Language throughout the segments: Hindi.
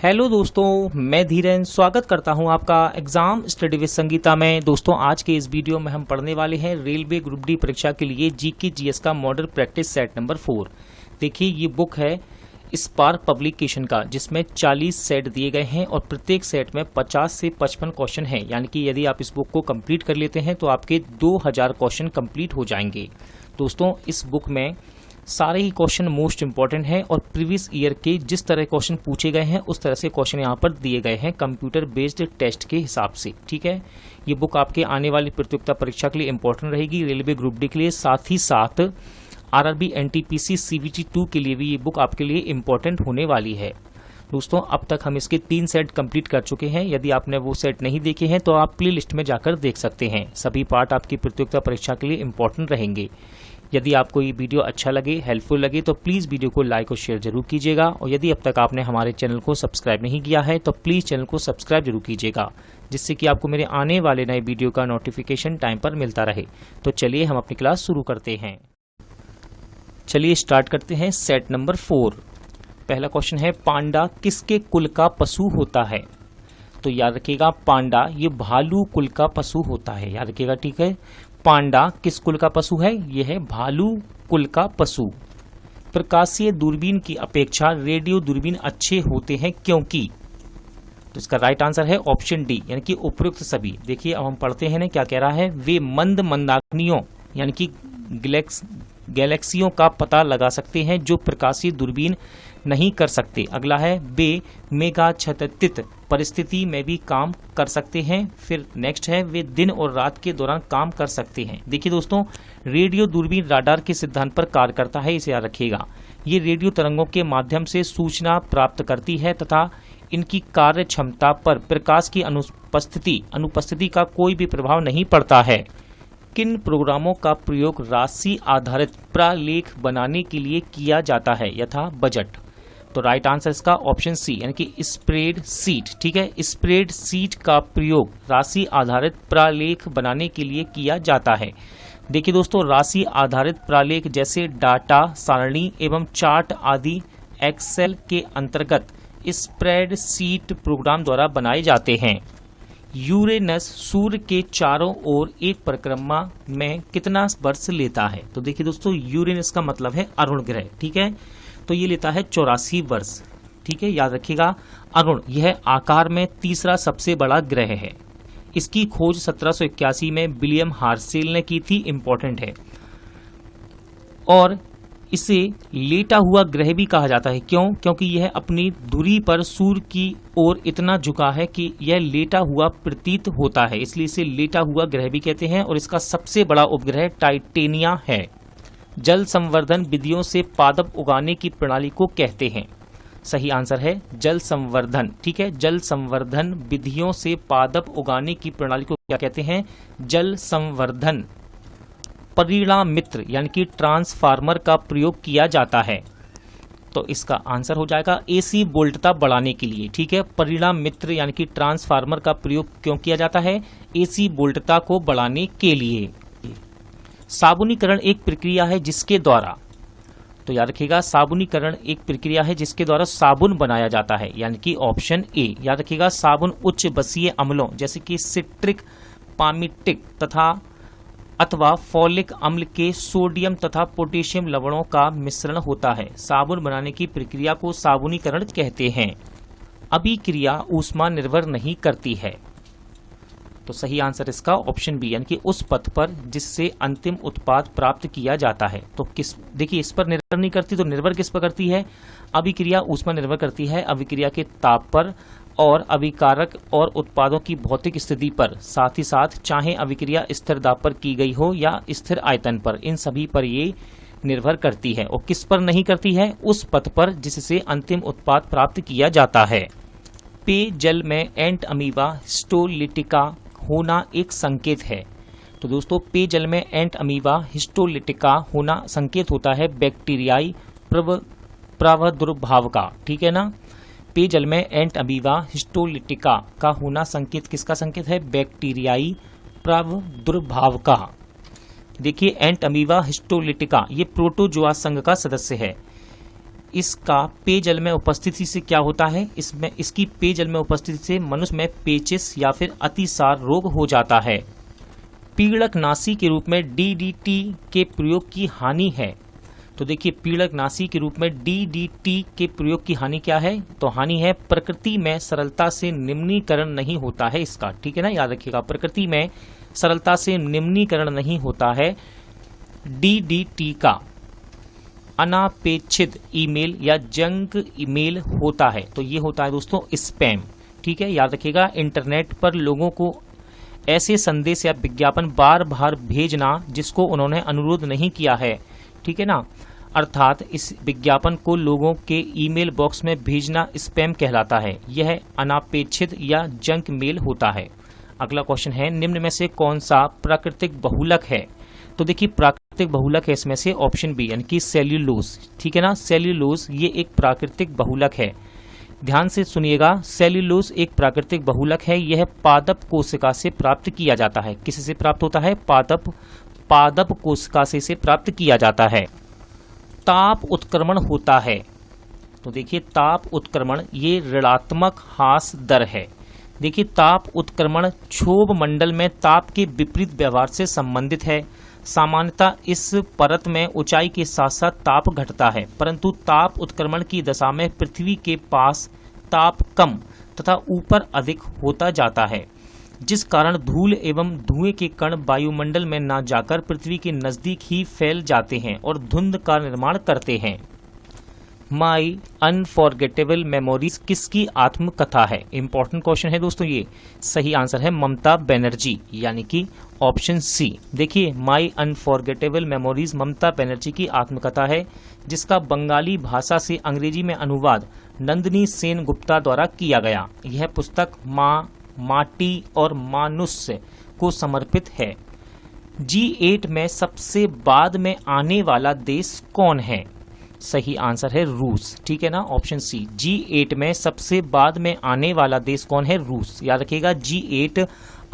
हेलो दोस्तों, मैं धीरेन स्वागत करता हूं आपका एग्जाम स्टडी विद संगीता में। दोस्तों, आज के इस वीडियो में हम पढ़ने वाले हैं रेलवे ग्रुप डी परीक्षा के लिए जीके जीएस का मॉडल प्रैक्टिस सेट नंबर 4। देखिए, ये बुक है स्पार्क पब्लिकेशन का, जिसमें 40 सेट दिए गए हैं और प्रत्येक सेट में 50 से 55 क्वेश्चन हैं। यानी कि यदि आप इस बुक को कंप्लीट कर लेते हैं तो आपके 2000 क्वेश्चन कंप्लीट हो जाएंगे। दोस्तों, इस बुक में सारे ही क्वेश्चन मोस्ट इंपॉर्टेंट हैं और प्रीवियस ईयर के जिस तरह क्वेश्चन पूछे गए हैं उस तरह से क्वेश्चन यहाँ पर दिए गए हैं कंप्यूटर बेस्ड टेस्ट के हिसाब से। ठीक है, ये बुक आपके आने वाली प्रतियोगिता परीक्षा के लिए इंपॉर्टेंट रहेगी, रेलवे ग्रुप डी के लिए, साथ ही साथ आरआरबी एनटीपीसी सीवीटी 2 के लिए भी ये बुक आपके लिए इंपॉर्टेंट होने वाली है। दोस्तों, अब तक हम इसके 3 सेट कंप्लीट कर चुके हैं। यदि आपने वो सेट नहीं देखे हैं तो आप प्ले लिस्ट में जाकर देख सकते हैं। सभी पार्ट आपकी प्रतियोगिता परीक्षा के लिए इंपॉर्टेंट रहेंगे। यदि आपको ये वीडियो अच्छा लगे, हेल्पफुल लगे, तो प्लीज़ वीडियो को लाइक और शेयर जरूर कीजिएगा। और यदि अब तक आपने हमारे चैनल को सब्सक्राइब नहीं किया है तो प्लीज़ चैनल को सब्सक्राइब जरूर कीजिएगा, जिससे कि आपको मेरे आने वाले नए वीडियो का नोटिफिकेशन टाइम पर मिलता रहे। तो चलिए हम अपनी क्लास शुरू करते हैं। चलिए स्टार्ट करते हैं सेट नंबर 4। पहला क्वेश्चन है, पांडा किसके कुल का पशु होता है? तो याद रखिएगा, पांडा ये भालू कुल का पशु होता है। याद रखिएगा, ठीक है। पांडा किस कुल का पशु है? यह है भालू कुल का पशु। प्रकाशीय दूरबीन की अपेक्षा रेडियो दूरबीन अच्छे होते हैं क्योंकि? तो इसका राइट आंसर है ऑप्शन डी, यानी कि उपयुक्त सभी। देखिए, अब हम पढ़ते हैं ना क्या कह रहा है। वे मंद मंदाग्नियों यानी कि गैलेक्सियों का पता लगा सकते हैं जो प्रकाशीय दूरबीन नहीं कर सकते। अगला है, वे मेघाच्छादित परिस्थिति में भी काम कर सकते हैं। फिर नेक्स्ट है, वे दिन और रात के दौरान काम कर सकते हैं। देखिए दोस्तों, रेडियो दूरबीन राडार के सिद्धांत पर कार्य करता है, इसे याद रखिएगा। ये रेडियो तरंगों के माध्यम से सूचना प्राप्त करती है तथा इनकी कार्य क्षमता पर प्रकाश की अनुपस्थिति का कोई भी प्रभाव नहीं पड़ता है। किन प्रोग्रामों का प्रयोग राशि आधारित प्रलेख बनाने के लिए किया जाता है, यथा बजट? तो राइट आंसर इसका ऑप्शन सी, यानी कि स्प्रेड शीट। ठीक है, स्प्रेड शीट का प्रयोग राशि आधारित प्रलेख बनाने के लिए किया जाता है। देखिए दोस्तों, राशि आधारित प्रलेख जैसे डाटा सारणी एवं चार्ट आदि एक्सेल के अंतर्गत स्प्रेड शीट प्रोग्राम द्वारा बनाए जाते हैं। यूरेनस सूर्य के चारों ओर एक परिक्रमा में कितना वर्ष लेता है? तो देखिए दोस्तों, यूरेनस का मतलब है अरुण ग्रह। ठीक है, तो ये लेता है 84 वर्ष। ठीक है, याद रखिएगा, अरुण यह आकार में तीसरा सबसे बड़ा ग्रह है। इसकी खोज 1781 में विलियम हार्सेल ने की थी, इंपॉर्टेंट है। और इसे लेटा हुआ ग्रह भी कहा जाता है। क्यों? क्योंकि यह अपनी धुरी पर सूर्य की ओर इतना झुका है कि यह लेटा हुआ प्रतीत होता है, इसलिए इसे लेटा हुआ ग्रह भी कहते हैं। और इसका सबसे बड़ा उपग्रह टाइटेनिया है। जल संवर्धन विधियों से पादप उगाने की प्रणाली को कहते हैं। सही आंसर है जल संवर्धन। ठीक है, जल संवर्धन विधियों से पादप उगाने की प्रणाली को क्या कहते हैं? जल संवर्धन। परिणाम मित्र यानी कि ट्रांसफार्मर का प्रयोग किया जाता है, तो इसका आंसर हो जाएगा एसी वोल्टता बढ़ाने के लिए। ठीक है, परिणाम मित्र यानी कि ट्रांसफार्मर का प्रयोग क्यों किया जाता है? एसी वोल्टता को बढ़ाने के लिए। साबुनीकरण एक प्रक्रिया है जिसके द्वारा, तो याद रखिएगा, साबुनीकरण एक प्रक्रिया है जिसके द्वारा साबुन बनाया जाता है, यानी कि ऑप्शन ए। याद रखिएगा, साबुन उच्च बसीय अम्लों जैसे कि सिट्रिक, पामिटिक अथवा फॉलिक अम्ल के सोडियम तथा पोटेशियम लवणों का मिश्रण होता है। साबुन बनाने की प्रक्रिया को साबुनीकरण कहते हैं। अभिक्रिया ऊष्मा निर्भर नहीं करती है, तो सही आंसर इसका ऑप्शन बी, यानी कि उस पथ पर जिससे अंतिम उत्पाद प्राप्त किया जाता है। तो देखिए, इस पर निर्भर नहीं करती, तो निर्भर किस पर करती है? अभिक्रिया ऊष्मा निर्भर करती है अभिक्रिया के ताप पर और अभिकारक और उत्पादों की भौतिक स्थिति पर, साथ ही साथ चाहे अभिक्रिया स्थिर दाब पर की गई हो या स्थिर आयतन पर, इन सभी पर ये निर्भर करती है। और किस पर नहीं करती है? उस पथ पर जिससे अंतिम उत्पाद प्राप्त किया जाता है। पेयजल में एंट अमीबा हिस्टोलिटिका होना एक संकेत है। तो दोस्तों, पेयजल में एंट अमीबा हिस्टोलिटिका होना संकेत होता है बैक्टीरियाई प्रादुर्भाव का। ठीक है ना, पेयजल में एंट अमीबा हिस्टोलिटिका का होना संकेत किसका संकेत है? बैक्टीरियाई प्रादुर्भाव का। देखिए, एंट अमीबा हिस्टोलिटिका ये प्रोटोजोआ संघ का सदस्य है। इसका पेयजल में उपस्थिति से क्या होता है, इसमें इसकी पेयजल में उपस्थिति से मनुष्य में पेचिश या फिर अतिसार रोग हो जाता है। पीड़कनाशी के रूप में डीडीटी के प्रयोग की हानि है। तो देखिए पीड़कनाशी के रूप में डीडीटी के प्रयोग की हानि क्या है, तो हानि है प्रकृति में सरलता से निम्नीकरण नहीं होता है इसका, ठीक है ना, याद रखिएगा, प्रकृति में सरलता से निम्नीकरण नहीं होता है डीडीटी का। अनापेक्षित ईमेल या जंक ईमेल होता है, तो ये होता है दोस्तों स्पैम, ठीक है, याद रखिएगा। इंटरनेट पर लोगों को ऐसे संदेश या विज्ञापन बार बार भेजना जिसको उन्होंने अनुरोध नहीं किया है, ठीक है ना, अर्थात इस विज्ञापन को लोगों के ईमेल बॉक्स में भेजना स्पैम कहलाता है। यह अनापेक्षित या जंक मेल होता है। अगला क्वेश्चन है, निम्न में से कौन सा प्राकृतिक बहुलक है। तो देखिए प्राकृतिक बहुलक है इसमें से ऑप्शन बी यानी कि सेल्यूलोज, ठीक है ना, सेल्यूलोज ये एक प्राकृतिक बहुलक है। ध्यान से सुनिएगा, सेल्यूलोज एक प्राकृतिक बहुलक है। यह पादप कोशिका से प्राप्त किया जाता है। किसी से प्राप्त होता है, पादप कोशिका से प्राप्त किया जाता है। ताप उत्क्रमण होता है, तो देखिए ताप उत्क्रमण ये ऋणात्मक ह्रास दर है। देखिए ताप उत्क्रमण क्षोभ मंडल में ताप के विपरीत व्यवहार से संबंधित है। सामान्यतः इस परत में ऊंचाई के साथ साथ ताप घटता है, परंतु ताप उत्क्रमण की दशा में पृथ्वी के पास ताप कम तथा ऊपर अधिक होता जाता है, जिस कारण धूल एवं धुएं के कण वायुमंडल में न जाकर पृथ्वी के नजदीक ही फैल जाते हैं और धुंध का निर्माण करते हैं। माई अनफॉरगेटेबल मेमोरीज किसकी आत्मकथा है। इंपॉर्टेंट क्वेश्चन है दोस्तों ये। सही आंसर है ममता बनर्जी यानी कि ऑप्शन सी। देखिए माई अनफॉरगेटेबल मेमोरीज ममता बनर्जी की आत्मकथा है, जिसका बंगाली भाषा से अंग्रेजी में अनुवाद नंदिनी सेन गुप्ता द्वारा किया गया। यह पुस्तक माँ, माटी और मानुष्य को समर्पित है। G8 में सबसे बाद में आने वाला देश कौन है। सही आंसर है रूस, ठीक है ना, ऑप्शन सी। G8 में सबसे बाद में आने वाला देश कौन है, रूस। याद रखिएगा G8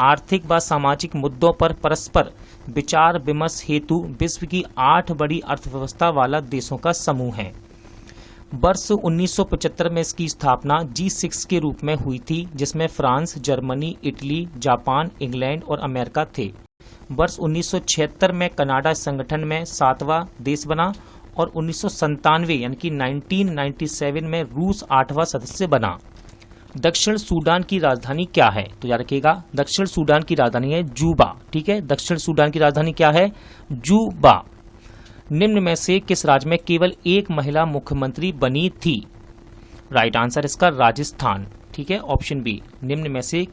आर्थिक व सामाजिक मुद्दों पर परस्पर विचार विमर्श हेतु विश्व की 8 बड़ी अर्थव्यवस्था वाला देशों का समूह है। वर्ष 1975 में इसकी स्थापना G6 के रूप में हुई थी, जिसमें France, Germany, Italy, Japan, England और अमेरिका थे। वर्ष 1976 में कनाडा इस संगठन में 7वां देश बना और 1997 यानी कि 1997 में रूस 8वां सदस्य बना। दक्षिण सूडान की राजधानी क्या है, तो याद रखिएगा दक्षिण सूडान की राजधानी है जूबा, ठीक है। दक्षिण सूडान की राजधानी क्या है, जूबा। निम्न में से किस राज्य में केवल एक महिला मुख्यमंत्री बनी थी। राइट आंसर इसका राजस्थान, ठीक है, ऑप्शन बी। निम्न में से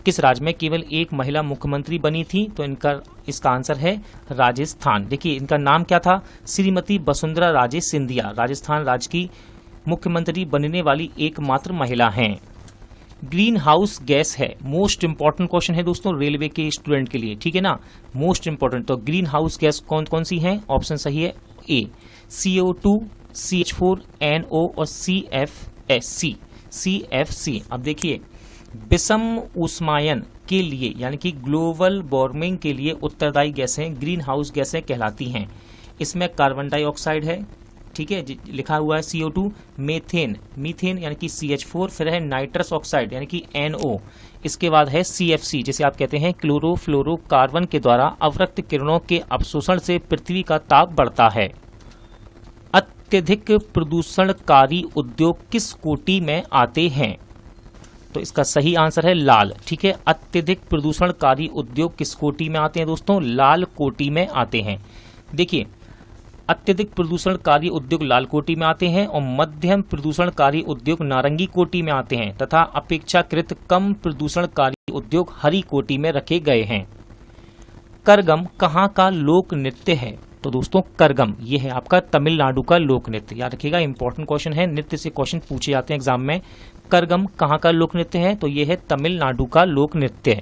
किस राज्य में केवल एक महिला मुख्यमंत्री बनी थी, तो इसका आंसर है राजस्थान। देखिए इनका नाम क्या था, श्रीमती वसुंधरा राजे सिंधिया राजस्थान राज्य की मुख्यमंत्री बनने वाली एकमात्र महिला हैं। ग्रीन हाउस गैस है, मोस्ट इंपॉर्टेंट क्वेश्चन है दोस्तों रेलवे के स्टूडेंट के लिए, ठीक है ना, मोस्ट इंपॉर्टेंट। तो ग्रीन हाउस गैस कौन कौन सी है, ऑप्शन सही है ए CO2, CH4, NO और CFC। अब देखिए विषम ऊष्मायन के लिए यानी कि ग्लोबल वार्मिंग के लिए उत्तरदायी गैसें ग्रीन हाउस गैसें कहलाती हैं। इसमें कार्बन डाइऑक्साइड है, ठीक है, लिखा हुआ है CO2, मीथेन यानी कि CH4, फिर है नाइट्रस ऑक्साइड यानी कि NO, इसके बाद है CFC जिसे आप कहते हैं क्लोरोफ्लोरोकार्बन के द्वारा अवरक्त किरणों के अवशोषण से पृथ्वी का ताप बढ़ता है। अत्यधिक प्रदूषणकारी उद्योग किस कोटि में आते हैं, तो इसका सही आंसर है लाल, ठीक है। अत्यधिक प्रदूषणकारी उद्योग किस कोटि में आते हैं दोस्तों, लाल कोटि में आते हैं। देखिए अत्यधिक प्रदूषणकारी उद्योग लाल कोटि में आते हैं और मध्यम प्रदूषणकारी उद्योग नारंगी कोटि में आते हैं तथा अपेक्षाकृत कम प्रदूषणकारी उद्योग हरी कोटि में रखे गए हैं। करगम कहाँ का लोक नृत्य है, तो दोस्तों करगम ये है आपका तमिलनाडु का लोक नृत्य। याद रखिएगा इंपॉर्टेंट क्वेश्चन है, नृत्य से क्वेश्चन पूछे जाते हैं एग्जाम में। करगम कहाँ का लोक नृत्य है, तो ये है तमिलनाडु का लोक नृत्य है।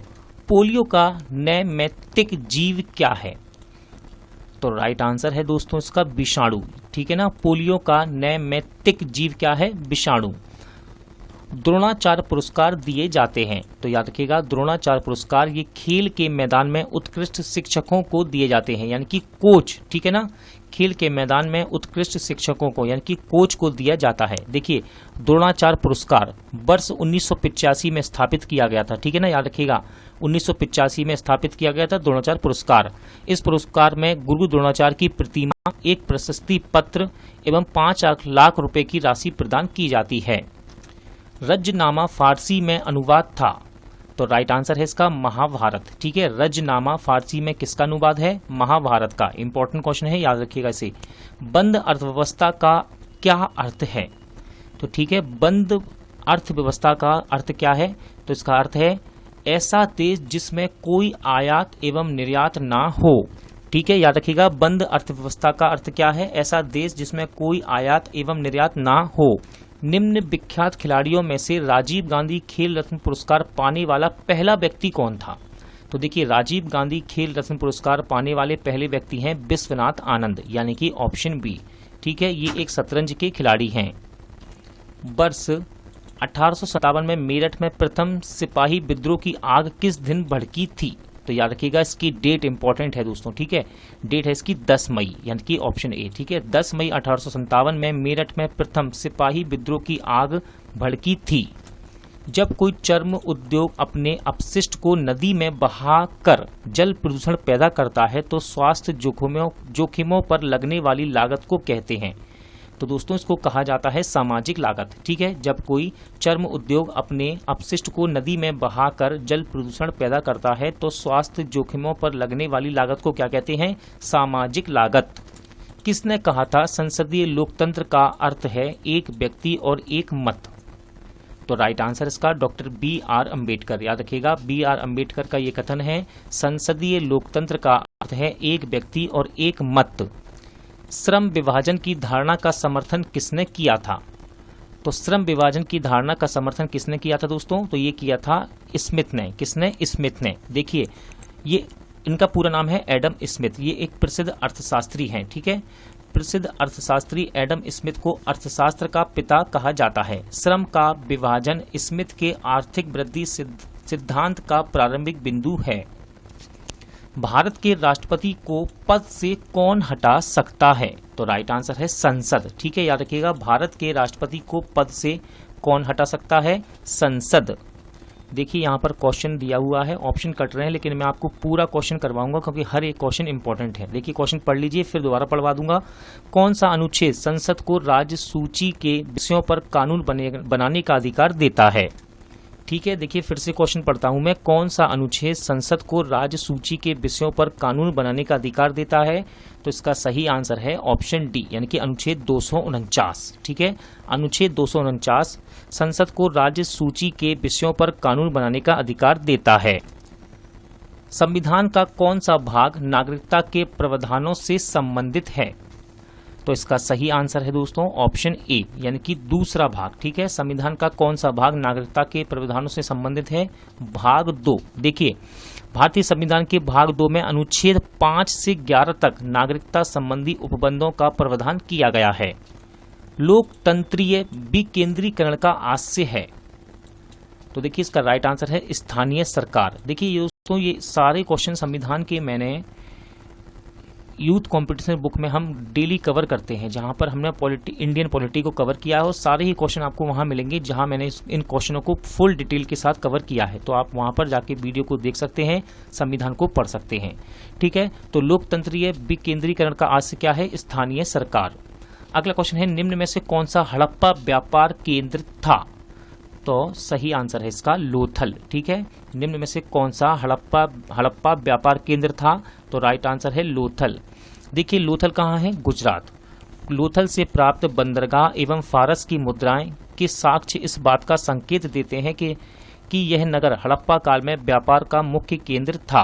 पोलियो का नैमित्तिक जीव क्या है, तो राइट आंसर है दोस्तों इसका विषाणु, ठीक है ना। पोलियो का नैमित्तिक जीव क्या है, विषाणु। द्रोणाचार्य पुरस्कार दिए जाते हैं? तो याद रखिएगा, द्रोणाचार्य पुरस्कार ये खेल के मैदान में उत्कृष्ट शिक्षकों को दिए जाते हैं, यानी कि कोच, ठीक है ना, खेल के मैदान में उत्कृष्ट शिक्षकों को यानी कि कोच को दिया जाता है। देखिए, द्रोणाचार्य पुरस्कार वर्ष 1985 में स्थापित किया गया था, ठीक है ना, याद रखिएगा 1985 में स्थापित किया गया था द्रोणाचार्य पुरस्कार। इस पुरस्कार में गुरु द्रोणाचार्य की प्रतिमा, एक प्रशस्ति पत्र एवं 5 लाख रुपए की राशि प्रदान की जाती है। रजनामा फारसी में अनुवाद था? तो राइट आंसर है इसका महाभारत, ठीक है। रजनामा फारसी में किसका अनुवाद है? महाभारत का। इंपॉर्टेंट क्वेश्चन है, याद रखिएगा इसे। बंद अर्थव्यवस्था का क्या अर्थ है? तो ठीक है, बंद अर्थव्यवस्था का अर्थ क्या है? तो इसका अर्थ है ऐसा देश जिसमें कोई आयात एवं निर्यात ना हो, ठीक है, याद रखिएगा। बंद अर्थव्यवस्था का अर्थ क्या है? ऐसा देश जिसमें कोई आयात एवं निर्यात ना हो। निम्न विख्यात खिलाड़ियों में से राजीव गांधी खेल रत्न पुरस्कार पाने वाला पहला व्यक्ति कौन था? तो देखिए, राजीव गांधी खेल रत्न पुरस्कार पाने वाले पहले व्यक्ति हैं विश्वनाथ आनंद, यानी कि ऑप्शन बी, ठीक है। ये एक शतरंज के खिलाड़ी हैं। वर्ष 1857 में मेरठ में प्रथम सिपाही विद्रोह की आग किस दिन भड़की थी? तो याद रखिएगा, इसकी डेट इंपॉर्टेंट है दोस्तों, ठीक है। डेट है इसकी 10 मई, यानी कि ऑप्शन ए, ठीक है। 10 मई 1857 में मेरठ में प्रथम सिपाही विद्रोह की आग भड़की थी। जब कोई चर्म उद्योग अपने अपशिष्ट को नदी में बहाकर जल प्रदूषण पैदा करता है तो स्वास्थ्य जोखिमों पर लगने वाली लागत को कहते हैं? तो दोस्तों, इसको कहा जाता है सामाजिक लागत, ठीक है। जब कोई चर्म उद्योग अपने अपशिष्ट को नदी में बहाकर जल प्रदूषण पैदा करता है तो स्वास्थ्य जोखिमों पर लगने वाली लागत को क्या कहते हैं? सामाजिक लागत। किसने कहा था संसदीय लोकतंत्र का अर्थ है एक व्यक्ति और एक मत? तो राइट आंसर इसका डॉक्टर B.R. अम्बेडकर। याद रखिएगा, B.R. अम्बेडकर का ये कथन है, संसदीय लोकतंत्र का अर्थ है एक व्यक्ति और एक मत। श्रम विभाजन की धारणा का समर्थन किसने किया था? तो श्रम विभाजन की धारणा का समर्थन किसने किया था दोस्तों? तो ये किया था स्मिथ ने। किसने? स्मिथ ने। देखिए, ये इनका पूरा नाम है एडम स्मिथ। ये एक प्रसिद्ध अर्थशास्त्री हैं, ठीक है। प्रसिद्ध अर्थशास्त्री एडम स्मिथ को अर्थशास्त्र का पिता कहा जाता है। श्रम का विभाजन स्मिथ के आर्थिक वृद्धि सिद्धांत का प्रारंभिक बिंदु है। भारत के राष्ट्रपति को पद से कौन हटा सकता है? तो राइट आंसर है संसद, ठीक है। याद रखिएगा, भारत के राष्ट्रपति को पद से कौन हटा सकता है? संसद। देखिए, यहाँ पर क्वेश्चन दिया हुआ है, ऑप्शन कट रहे हैं, लेकिन मैं आपको पूरा क्वेश्चन करवाऊंगा क्योंकि हर एक क्वेश्चन इंपॉर्टेंट है। देखिए, क्वेश्चन पढ़ लीजिए, फिर दोबारा पढ़वा दूंगा। कौन सा अनुच्छेद संसद को राज्य सूची के विषयों पर कानून बनाने का अधिकार देता है? ठीक है, देखिए फिर से क्वेश्चन पढ़ता हूं मैं। कौन सा अनुच्छेद संसद को राज्य सूची के विषयों पर कानून बनाने का अधिकार देता है? तो इसका सही आंसर है ऑप्शन डी, यानी कि अनुच्छेद 249, ठीक है। अनुच्छेद 249 संसद को राज्य सूची के विषयों पर कानून बनाने का अधिकार देता है। संविधान का कौन सा भाग नागरिकता के प्रावधानों से संबंधित है? तो इसका सही आंसर है दोस्तों ऑप्शन ए, यानी कि दूसरा भाग, ठीक है। संविधान का कौन सा भाग नागरिकता के प्रावधानों से संबंधित है? भाग 2। देखिए, भारतीय संविधान के भाग 2 में अनुच्छेद 5 से 11 तक नागरिकता संबंधी उपबंधों का प्रावधान किया गया है। लोकतंत्रीय विकेंद्रीकरण का आशय है? तो देखिए, इसका राइट आंसर है स्थानीय सरकार। देखिए दोस्तों, ये सारे क्वेश्चन संविधान के मैंने यूथ कंपटीशन बुक में हम डेली कवर करते हैं, जहां पर हमने इंडियन पॉलिटी को कवर किया है और सारे ही क्वेश्चन आपको वहां मिलेंगे जहां मैंने इन क्वेश्चनों को फुल डिटेल के साथ कवर किया है। तो आप वहां पर जाके वीडियो को देख सकते हैं, संविधान को पढ़ सकते हैं, ठीक है। तो लोकतंत्रीय विकेंद्रीकरण का आशय क्या है? स्थानीय सरकार। अगला क्वेश्चन है, निम्न में से कौन सा हड़प्पा व्यापार केंद्र था? तो सही आंसर है इसका लोथल, ठीक है। निम्न में से कौन सा हड़प्पा व्यापार केंद्र था? तो राइट आंसर है लोथल। देखिए, लोथल कहाँ है? गुजरात। लोथल से प्राप्त बंदरगाह एवं फारस की मुद्राएं के साक्ष्य इस बात का संकेत देते हैं कि यह नगर हड़प्पा काल में व्यापार का मुख्य केंद्र था।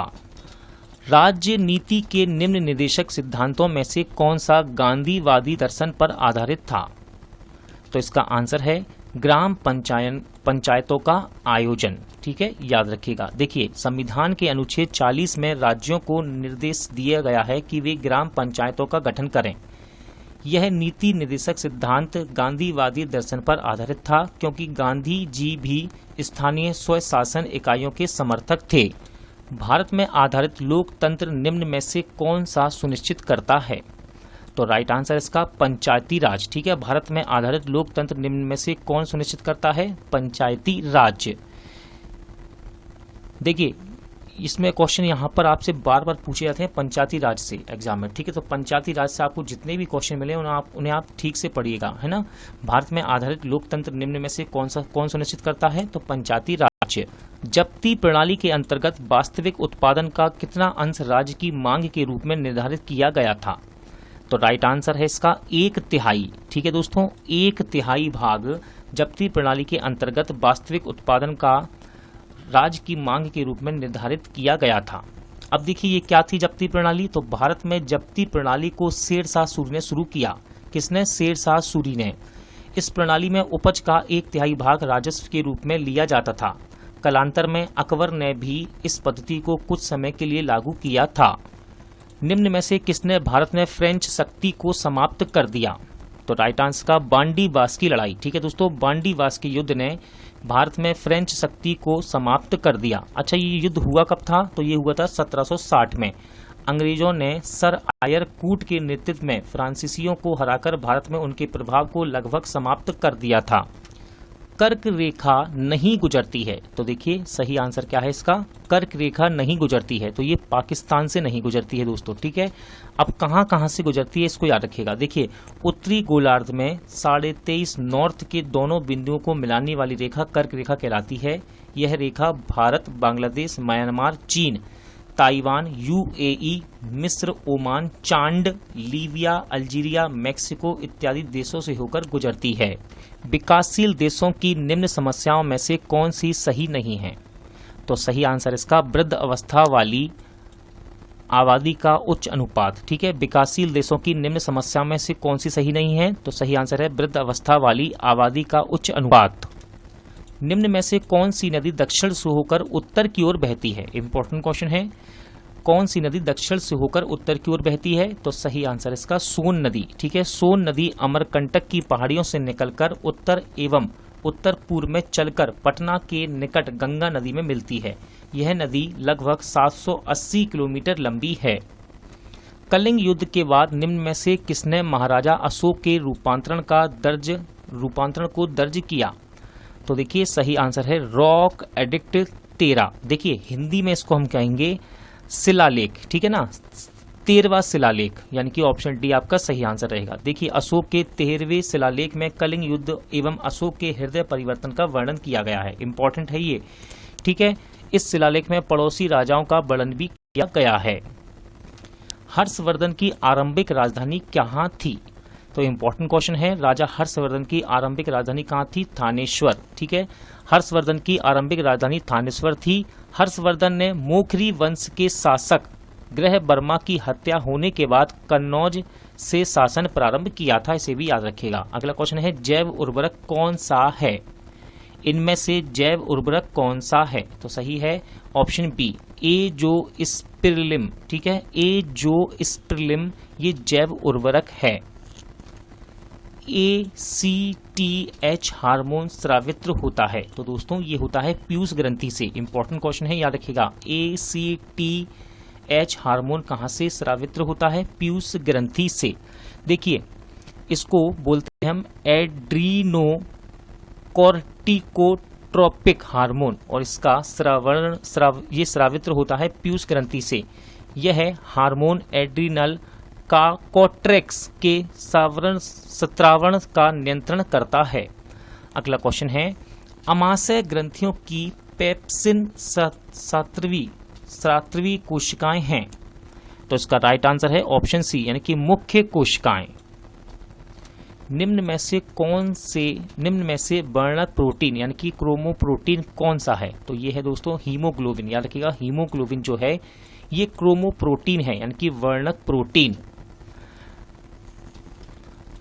राज्य नीति के निम्न निर्देशक सिद्धांतों में से कौन सा गांधीवादी दर्शन पर आधारित था? तो इसका आंसर है ग्राम पंचायतों का आयोजन, ठीक है, याद रखिएगा। देखिए, संविधान के अनुच्छेद 40 में राज्यों को निर्देश दिया गया है कि वे ग्राम पंचायतों का गठन करें। यह नीति निर्देशक सिद्धांत गांधीवादी दर्शन पर आधारित था, क्योंकि गांधी जी भी स्थानीय स्वशासन इकाइयों के समर्थक थे। भारत में आधारित लोकतंत्र निम्न में से कौन सा सुनिश्चित करता है? तो राइट आंसर इसका पंचायती राज। ठीक है, भारत में आधारित लोकतंत्र निम्न में से कौन सुनिश्चित करता है? पंचायती राज। देखिए, इसमें क्वेश्चन यहाँ पर आपसे बार बार पूछे जाते हैं पंचायती राज से एग्जाम में। ठीक है, तो पंचायती राज से आपको जितने भी क्वेश्चन मिले उन्हें आप ठीक से पढ़िएगा, है ना। भारत में आधारित लोकतंत्र निम्न में से कौन सुनिश्चित करता है? तो पंचायती राज। जब्ती प्रणाली के अंतर्गत वास्तविक उत्पादन का कितना अंश राज्य की मांग के रूप में निर्धारित किया गया था? तो राइट आंसर है इसका 1/3। ठीक है दोस्तों, 1/3 भाग जब्ती प्रणाली के अंतर्गत वास्तविक उत्पादन का राज्य की मांग के रूप में निर्धारित किया गया था। अब देखिए ये क्या थी जब्ती प्रणाली? तो भारत में जब्ती प्रणाली को शेरशाह सूरी ने शुरू किया। किसने? शेरशाह सूरी ने। इस प्रणाली में उपज का 1/3 भाग राजस्व के रूप में लिया जाता था। कालांतर में अकबर ने भी इस पद्धति को कुछ समय के लिए लागू किया था। निम्न में से किसने भारत में फ्रेंच शक्ति को समाप्त कर दिया? तो राइट आंसर का बांडीवास की लड़ाई। ठीक है दोस्तों, बांडीवास के युद्ध ने भारत में फ्रेंच शक्ति को समाप्त कर दिया। अच्छा, ये युद्ध हुआ कब था? तो ये हुआ था 1760 में। अंग्रेजों ने सर आयर कूट के नेतृत्व में फ्रांसीसियों को हराकर भारत में उनके प्रभाव को लगभग समाप्त कर दिया था। कर्क रेखा नहीं गुजरती है। तो देखिए सही आंसर क्या है इसका? कर्क रेखा नहीं गुजरती है। तो ये पाकिस्तान से नहीं गुजरती है दोस्तों। ठीक है, अब कहाँ कहाँ से गुजरती है इसको याद रखिएगा। देखिए, उत्तरी गोलार्ध में 23.5 नॉर्थ के दोनों बिंदुओं को मिलाने वाली रेखा कर्क रेखा कहलाती है। यह रेखा भारत, बांग्लादेश, म्यांमार, चीन, ताइवान, यूएई, मिस्र, ओमान, चांड, लीबिया, अल्जीरिया, मेक्सिको इत्यादि देशों से होकर गुजरती है। विकासशील देशों की निम्न समस्याओं में से कौन सी सही नहीं है? तो सही आंसर इसका वृद्ध अवस्था वाली आबादी का उच्च अनुपात। ठीक है, विकासशील देशों की निम्न समस्याओं में से कौन सी सही नहीं है? तो सही आंसर है वृद्ध अवस्था वाली आबादी का उच्च अनुपात। निम्न में से कौन सी नदी दक्षिण से होकर उत्तर की ओर बहती है? इंपॉर्टेंट क्वेश्चन है। कौन सी नदी दक्षिण से होकर उत्तर की ओर बहती है? तो सही आंसर इसका सोन नदी। ठीक है, सोन नदी अमरकंटक की पहाड़ियों से निकलकर उत्तर एवं उत्तर पूर्व में चलकर पटना के निकट गंगा नदी में मिलती है। यह नदी लगभग 780 किलोमीटर लंबी है। कलिंग युद्ध के बाद निम्न में से किसने महाराजा अशोक के रूपांतरण को दर्ज किया? तो देखिए सही आंसर है रॉक एडिक्ट 13। देखिए हिंदी में इसको हम कहेंगे शिलालेख। ठीक है ना, 13वां शिलालेख, यानी कि ऑप्शन डी आपका सही आंसर रहेगा। देखिए अशोक के 13वें शिलालेख में कलिंग युद्ध एवं अशोक के हृदय परिवर्तन का वर्णन किया गया है। इंपॉर्टेंट है ये। ठीक है, इस शिलालेख में पड़ोसी राजाओं का वर्णन भी किया गया है। हर्षवर्धन की आरंभिक राजधानी कहाँ थी? तो इंपॉर्टेंट क्वेश्चन है। राजा हर्षवर्धन की आरंभिक राजधानी कहाँ थी? थानेश्वर। ठीक है, हर्षवर्धन की आरंभिक राजधानी थानेश्वर थी। हर्षवर्धन ने मोखरी वंश के शासक ग्रह वर्मा की हत्या होने के बाद कन्नौज से शासन प्रारंभ किया था। इसे भी याद रखिएगा। अगला क्वेश्चन है जैव उर्वरक कौन सा है? इनमें से जैव उर्वरक कौन सा है? तो सही है ऑप्शन बी एजोस्पिरिलिम। ठीक है, एजोस्पिरिलिम ये जैव उर्वरक है। ACTH हार्मोन स्रावित्र होता है। तो दोस्तों ये होता है पीयूष ग्रंथि से। इंपॉर्टेंट क्वेश्चन है, याद रखिएगा। ACTH हार्मोन कहाँ से स्रावित्र होता है? पीयूष ग्रंथि से। देखिए इसको बोलते हैं हम एड्रीनो कॉर्टिकोट्रोपिक हार्मोन, और इसका ये स्रावित्र होता है पीयूष ग्रंथि से। यह हार्मोन एड्रीनल का कोट्रेक्स के स्रावण का नियंत्रण करता है। अगला क्वेश्चन है अमाशय ग्रंथियों की पेप्सिन सात्रवी कोशिकाएं हैं। तो इसका राइट आंसर है ऑप्शन सी, यानी कि मुख्य कोशिकाएं। निम्न में से वर्णक प्रोटीन यानी कि क्रोमोप्रोटीन कौन सा है? तो ये है दोस्तों हीमोग्लोबिन। याद रखिएगा हीमोग्लोबिन जो है ये क्रोमोप्रोटीन है, यानी कि वर्णक प्रोटीन।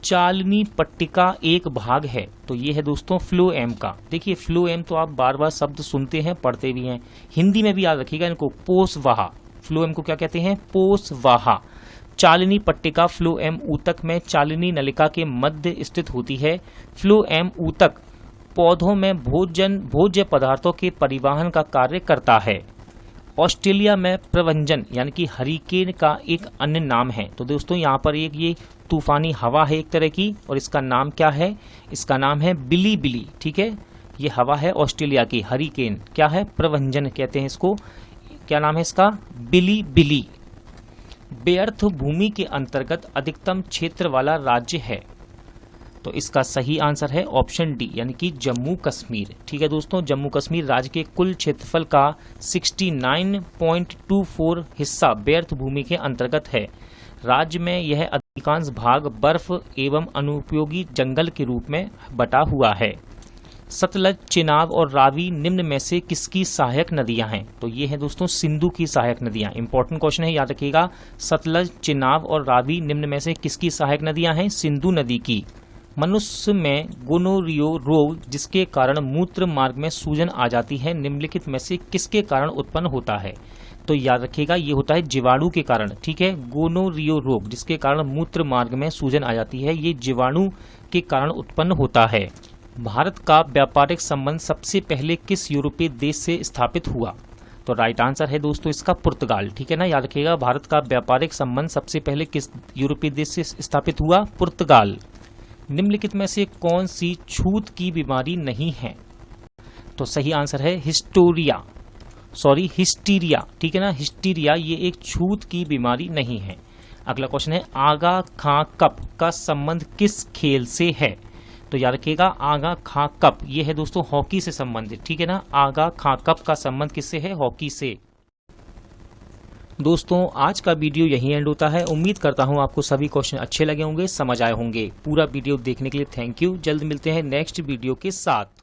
चालनी पट्टिका एक भाग है। तो ये है दोस्तों फ्लोएम का। देखिए फ्लोएम तो आप बार बार शब्द सुनते हैं, पढ़ते भी हैं। हिंदी में भी याद रखिएगा इनको, पोषवाहा। फ्लोएम को क्या कहते हैं? पोषवाहा। चालिनी पट्टिका फ्लोएम ऊतक में चालिनी नलिका के मध्य स्थित होती है। फ्लोएम ऊतक पौधों में भोज्य पदार्थों के परिवहन का कार्य करता है। ऑस्ट्रेलिया में प्रवंजन यानी कि हरिकेन का एक अन्य नाम है। तो दोस्तों यहाँ पर एक ये तूफानी हवा है एक तरह की, और इसका नाम क्या है? इसका नाम है बिली बिली। ठीक है, ये हवा है ऑस्ट्रेलिया की, हरिकेन क्या है? प्रवंजन कहते हैं इसको। क्या नाम है इसका? बिली बिली। बेअर्थ भूमि के अंतर्गत अधिकतम क्षेत्र वाला राज्य है। तो इसका सही आंसर है ऑप्शन डी यानी कि जम्मू कश्मीर। ठीक है दोस्तों, जम्मू कश्मीर राज्य के कुल क्षेत्रफल का 69.24 हिस्सा बेअर्थ भूमि के अंतर्गत है। राज्य में यह अधिकांश भाग बर्फ एवं अनुपयोगी जंगल के रूप में बटा हुआ है। सतलज, चिनाब और रावी निम्न में से किसकी सहायक नदियां हैं? तो ये हैं दोस्तों सिंधु की सहायक नदियां। इंपॉर्टेंट क्वेश्चन है, याद रखिएगा। सतलज, चिनाब और रावी निम्न में से किसकी सहायक नदियां हैं? सिंधु नदी की। मनुष्य में गोनोरियो रोग जिसके कारण मूत्र मार्ग में सूजन आ जाती है, निम्नलिखित में से किसके कारण उत्पन्न होता है? तो याद रखिएगा ये होता है जीवाणु के कारण। ठीक है, गोनोरियो रोग जिसके कारण मूत्र मार्ग में सूजन आ जाती है, ये जीवाणु के कारण उत्पन्न होता है। भारत का व्यापारिक संबंध सबसे पहले किस यूरोपीय देश से स्थापित हुआ? तो राइट आंसर है दोस्तों इसका पुर्तगाल। ठीक है ना, याद रखिएगा भारत का व्यापारिक संबंध सबसे पहले किस यूरोपीय देश से स्थापित हुआ? पुर्तगाल। निम्नलिखित में से कौन सी छूत की बीमारी नहीं है? तो सही आंसर है हिस्टीरिया। ठीक है ना, हिस्टीरिया ये एक छूत की बीमारी नहीं है। अगला क्वेश्चन है आगा खां कप का संबंध किस खेल से है? तो याद रखिएगा आगा खां कप ये है दोस्तों हॉकी से संबंधित। ठीक है ना, आगा खां कप का संबंध किससे है? हॉकी से। दोस्तों आज का वीडियो यहीं एंड होता है। उम्मीद करता हूं आपको सभी क्वेश्चन अच्छे लगे होंगे, समझ आए होंगे। पूरा वीडियो देखने के लिए थैंक यू। जल्द मिलते हैं नेक्स्ट वीडियो के साथ।